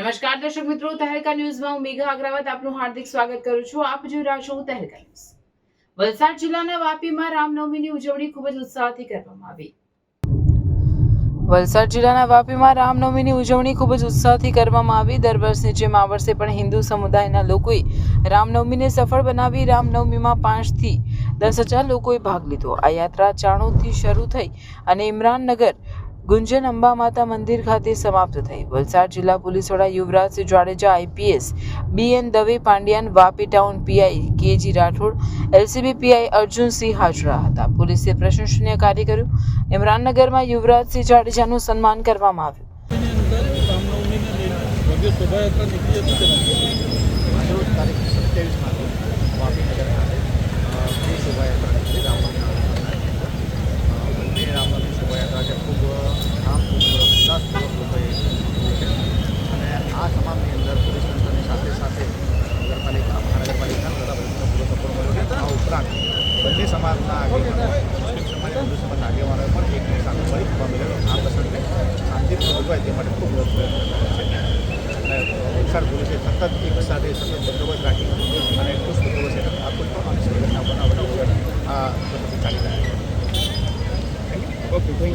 નમસ્કાર દર્શક મિત્રો, તહેલકા ન્યૂઝમાં હું મેઘા અગ્રવાલ આપનું હાર્દિક સ્વાગત કરું છું. આપ જોઈ રહ્યા છો તહેલકા ન્યૂઝ. વલસાડ જિલ્લાના વાપીમાં રામનવમીની ઉજવણી ખૂબ જ ઉત્સાહથી કરવામાં આવી. વલસાડ જિલ્લાના વાપીમાં રામનવમીની ઉજવણી ખૂબ જ ઉત્સાહથી કરવામાં આવી. દર વર્ષની જેમ આ વર્ષે પણ હિન્દુ સમુદાયના લોકોએ રામનવમીને સફળ બનાવી રામનવમીમાં 5 થી 10,000 લોકોએ ભાગ લીધો. આ યાત્રા ચાણોદથી શરૂ થઈ અને ઇમરાનનગર ગુંજન અંબા માતા મંદિર ખાતે સમાપ્ત થઈ. વલસાડ જિલ્લા પોલીસ વડા Yuvrajsinh Jadeja, IPS BN Dave Pandian, Vapi town PI KG Rathod, LCB PI Arjunsinh હાજર હતા. પોલીસે પ્રશંસનીય કાર્ય કર્યું. ઇમરાનનગરમાં યુવરાજસિંહ જાડેજાનું સન્માન કરવામાં આવ્યું. આ તમામની અંદર પોલીસ તંત્રની સાથે સાથે નગરપાલિકા, મહાનગરપાલિકા આ ઉપરાંત બંને સમાજના આગેવાનો, મુસ્લિમ સમાજ, હિન્દુ સમાજના આગેવાનોએ પણ એકની સાથે મળી ઉભા મળેલો આ પ્રસંગને શાંતિપૂર્ણ ઉજવાય તે માટે ખૂબ પ્રયત્ન કર્યો છે. અને વલસાડ પોલીસે સતત એક સાથે સતત બંદોબસ્ત રાખી